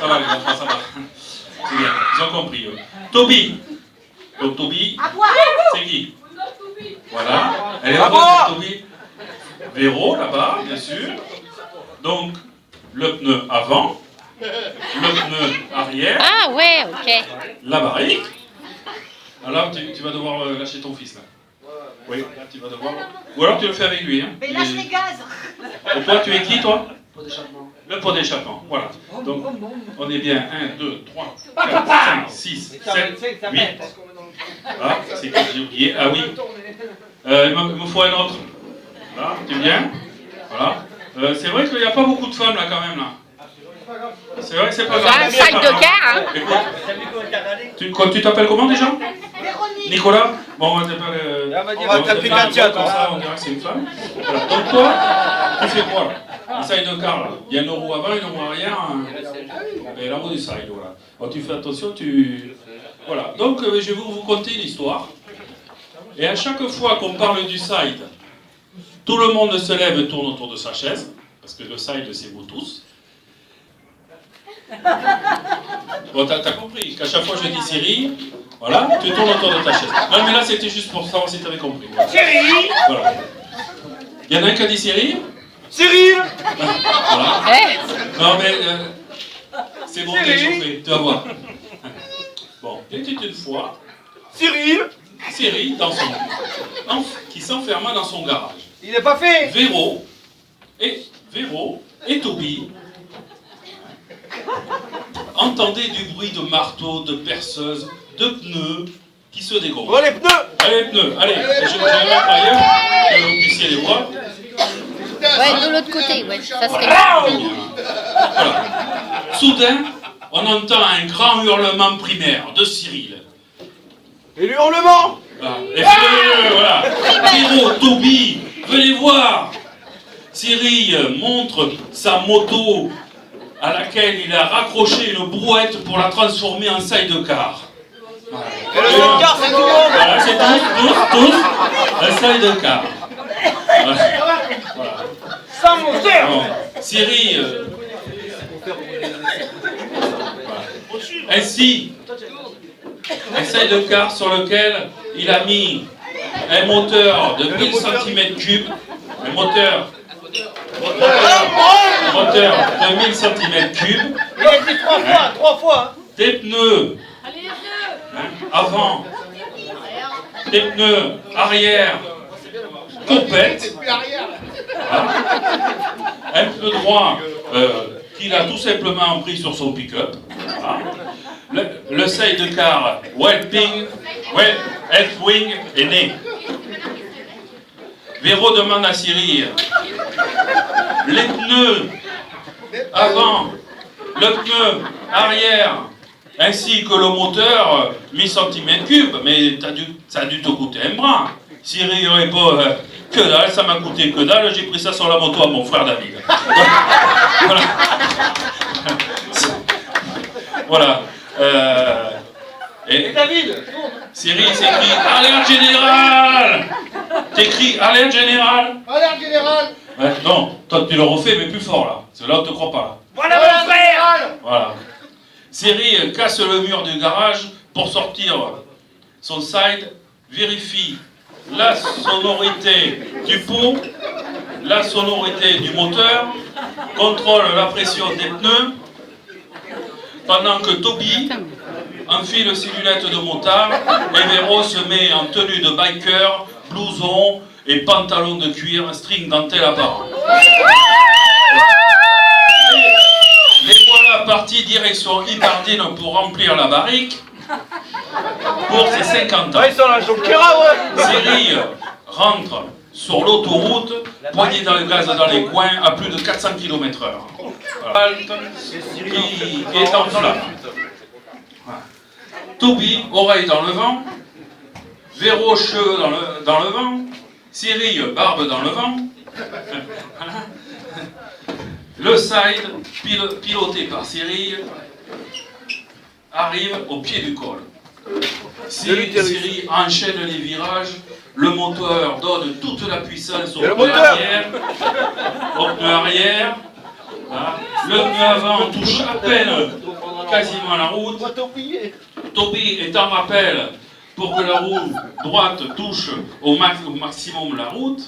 Ça va les enfants, ça va. C'est bien, ils ont compris. Toby. Donc Toby, c'est qui? Voilà. Elle est là-bas, Toby. Véro, là-bas, bien sûr. Donc, le pneu avant, le pneu arrière. Ah ouais, ok. La barrique. Alors, tu vas devoir lâcher ton fils, là. Oui, là, tu vas devoir... Ou alors, tu le fais avec lui, hein. Mais lâche les gaz. Et toi, tu es qui, toi? Le pot d'échappement, voilà. Donc, on est bien 1, 2, 3, 4, 5, 6, 7, 8. Ah, c'est que j'ai oublié. Ah oui. Il me faut un autre. Là, tu viens. Voilà. C'est vrai qu'il n'y a pas beaucoup de femmes, là, quand même, là. C'est vrai que c'est pas grave. C'est un sac de car, hein. Écoute, tu t'appelles comment, déjà? Véronique. Nicolas? Bon, on va t'appeler... On va t'appeler Katia, comme ça, on dirait que c'est une femme. Voilà. Donc toi, tu fais quoi, là? Le side de car, là. Il y a une roue avant, une roue arrière, et la roue du side, voilà. Alors tu fais attention, Voilà. Donc, je vais vous conter une histoire. Et à chaque fois qu'on parle du side, tout le monde se lève et tourne autour de sa chaise, parce que le side, c'est vous tous. Bon, t'as compris qu'à chaque fois que je dis Cyril, voilà, tu tournes autour de ta chaise. Non, mais là, c'était juste pour savoir si tu avais compris. Voilà. Cyril. Voilà. Il y en a un qui a dit Cyril. Cyril. Voilà. Non, mais c'est bon, t'es chauffé, tu vas voir. Bon, il était une fois Cyril. Cyril qui s'enferma dans son garage. Il n'est pas fait. Véro et Toby entendaient du bruit de marteau, de perceuse, de pneus qui se dégonflent. Oh, les pneus. Allez, les pneus, allez, je vais mettre ailleurs, que vous puissiez les voir. Ouais, de l'autre côté, ouais, ça serait bien. Voilà. Soudain, on entend un grand hurlement primaire de Cyril. Et l'hurlement. Voilà. Et voilà. Véro, Toby, venez voir. Cyril montre sa moto à laquelle il a raccroché une brouette pour la transformer en side-car. Voilà. Et le side-car, c'est tout le monde. Voilà, c'est tous, un side-car. Voilà. Voilà. Sans moteur. Bon. Cyril, voilà. Ainsi, un side-car sur lequel il a mis un moteur de 1000 cm3, un moteur de 1000 cm3, Il a dit trois fois. des pneus avant, des pneus arrière, complète, un pneu droit qu'il a tout simplement pris sur son pick-up. Voilà. Le side-car Wing est né. Véro demande à Cyril, les pneus avant, le pneu arrière, ainsi que le moteur 1000 cm3, mais ça a dû te coûter un bras. Cyril répond, que dalle, ça m'a coûté que dalle, j'ai pris ça sur la moto à mon frère David. Voilà. Voilà. Et David. Cyril s'écrit alerte générale. T'écris alerte générale. Alerte générale. Ouais, non, toi tu le refais mais plus fort là. C'est là où on te croit pas là. Voilà mon frère. Voilà. Cyril casse le mur du garage pour sortir son side, vérifie la sonorité du pot, la sonorité du moteur, contrôle la pression des pneus, pendant que Toby enfile ses lunettes de motard et Véro se met en tenue de biker, blouson et pantalon de cuir, string dentelle apparent. Les voilà partis direction Ibardine pour remplir la barrique pour ses 50 ans. Ouais, ils sont là, Jonkera, ouais. Cyril rentre sur l'autoroute, poigné dans le gaz dans les coins à plus de 400 km/h. Voilà. Qui est en flamme. Voilà. Toby, oreille dans le vent, Véro, cheveux dans le vent, Cyril, barbe dans le vent. Le side, piloté par Cyril, arrive au pied du col. Cyril enchaîne les virages, le moteur donne toute la puissance au pneu arrière, Voilà. Le pneu avant touche à peine quasiment la route. Toby est en rappel pour que la roue droite touche au maximum la route.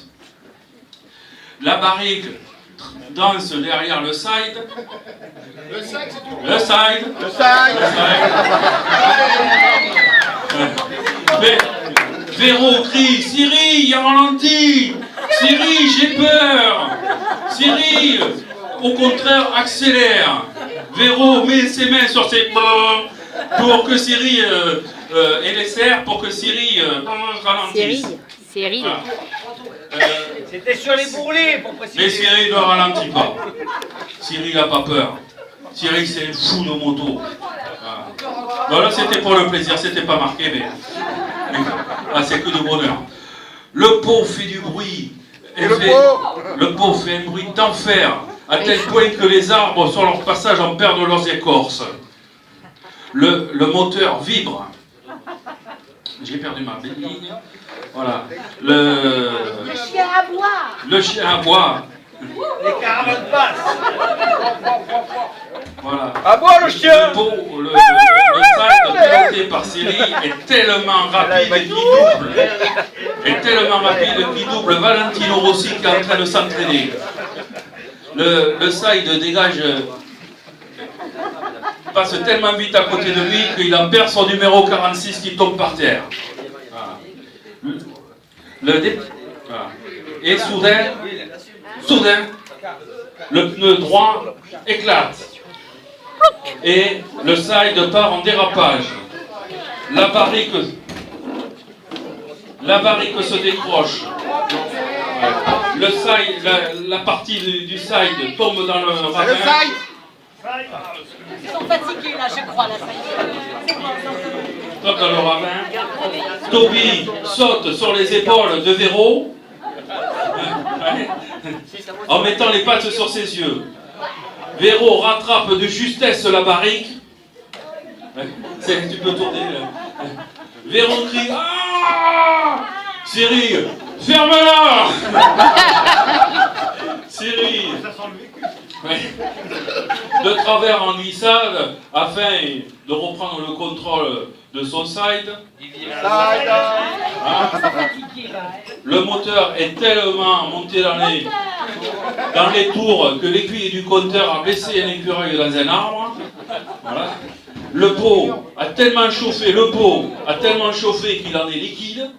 La barrique danse derrière le side. Le side, c'est tout. Le side. Le side. Mais Véro crie, Cyril, il y a ralenti. Cyril, j'ai peur. Cyril, au contraire, accélère. Véro met ses mains sur ses bras pour que Cyril et les serres pour que Cyril ralentisse. Cyril. Voilà. C'était sur les bourrelets, pour préciser. Mais Cyril ne ralentit pas. Cyril n'a pas peur. Cyril, c'est un fou de moto. Voilà. Voilà, c'était pour le plaisir, c'était pas marqué, mais c'est que de bonheur. Le pot fait du bruit. Le pot fait un bruit d'enfer, à tel point que les arbres, sur leur passage, en perdent leurs écorces. Le moteur vibre. J'ai perdu ma belle ligne. Voilà. Le chien à boire. Le chien à boire. Les caravanes passent. Voilà. À boire le chien. Le side piloté par Cyril est tellement rapide qu'il double. Est tellement rapide qu'il double Valentino Rossi qui est en train de s'entraîner. Le side dégage, passe tellement vite à côté de lui qu'il en perd son numéro 46 qui tombe par terre. Voilà. Voilà. Et soudain, le pneu droit éclate. Et le side part en dérapage. La barrique se décroche. Le side, la partie du side tombe dans le ravin. Ils sont fatigués là, je crois, là, ça y est. Tombe dans le ravin. Toby saute sur les épaules de Véro en mettant les pattes sur ses yeux. Véro rattrape de justesse la barrique. Tu peux tourner là. Véro crie ah. Cyril, ferme-la. Cyril, de travers en glissade, afin de reprendre le contrôle de son side. Hein? Le moteur est tellement monté dans les tours que l'aiguille du compteur a blessé un écureuil dans un arbre. Voilà. Le pot a tellement chauffé, qu'il en est liquide.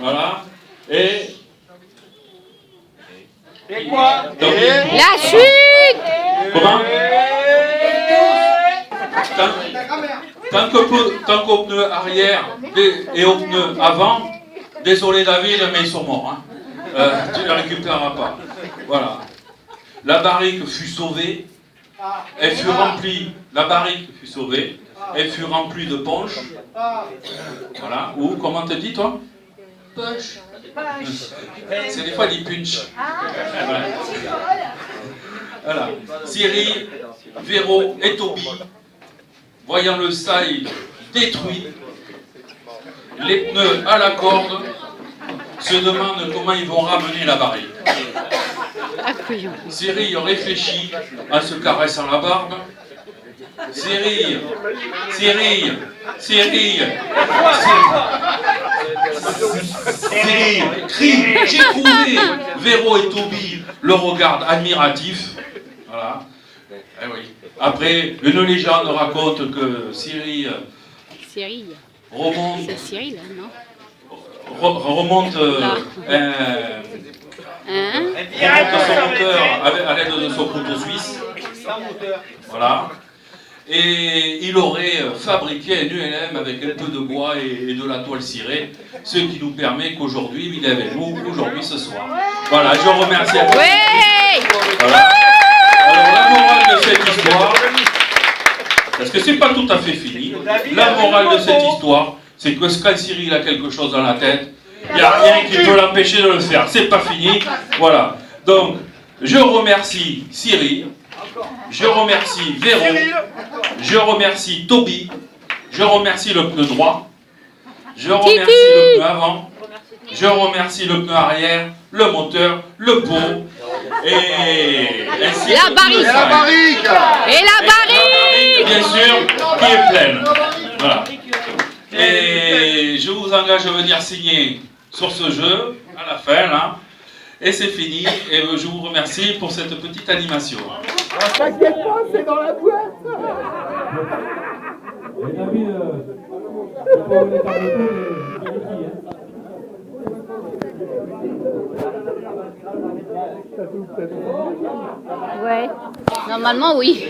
Voilà. Et quoi? La chute. Comment? Tant qu'au pneu arrière et au pneu avant, désolé David, mais ils sont morts. Hein. Tu ne les récupéreras pas. Voilà. La barrique fut sauvée. Elle fut remplie. La barrique fut sauvée. Elle fut remplie de punch. Voilà. Ou comment te dis toi? Punch. C'est des fois des punch. Voilà. Voilà. Cyril, Véro et Toby, voyant le side détruit, les pneus à la corde, se demandent comment ils vont ramener la barrique. Cyril réfléchit en se caressant la barbe. Cyril crie, j'ai trouvé. Véro et Toby le regardent admiratifs. Voilà. Eh oui. Après, une légende raconte que Cyril remonte. C'est Cyril, non? Remonte son moteur à l'aide de son couteau suisse. Voilà. Et il aurait fabriqué un ULM avec un peu de bois et de la toile cirée, ce qui nous permet qu'aujourd'hui, il est avec nous, aujourd'hui, ce soir. Voilà, je remercie à tous. Voilà. Alors, la morale de cette histoire, parce que c'est pas tout à fait fini, la morale de cette histoire, c'est que quand Cyril a quelque chose dans la tête, il n'y a rien qui peut l'empêcher de le faire. C'est pas fini. Voilà. Donc, je remercie Cyril, je remercie Véro, je remercie Toby, je remercie le pneu droit, je remercie le pneu avant, je remercie le pneu arrière, le moteur, le pot, Et ainsi La que barrique. tout le Et la side. barrique. Et la barrique. Bien sûr, qui est pleine. Voilà. Et je vous engage à venir signer sur ce jeu à la fin, là. Et c'est fini. Et je vous remercie pour cette petite animation. T'inquiète pas, c'est dans la boîte. Ouais. Normalement, oui.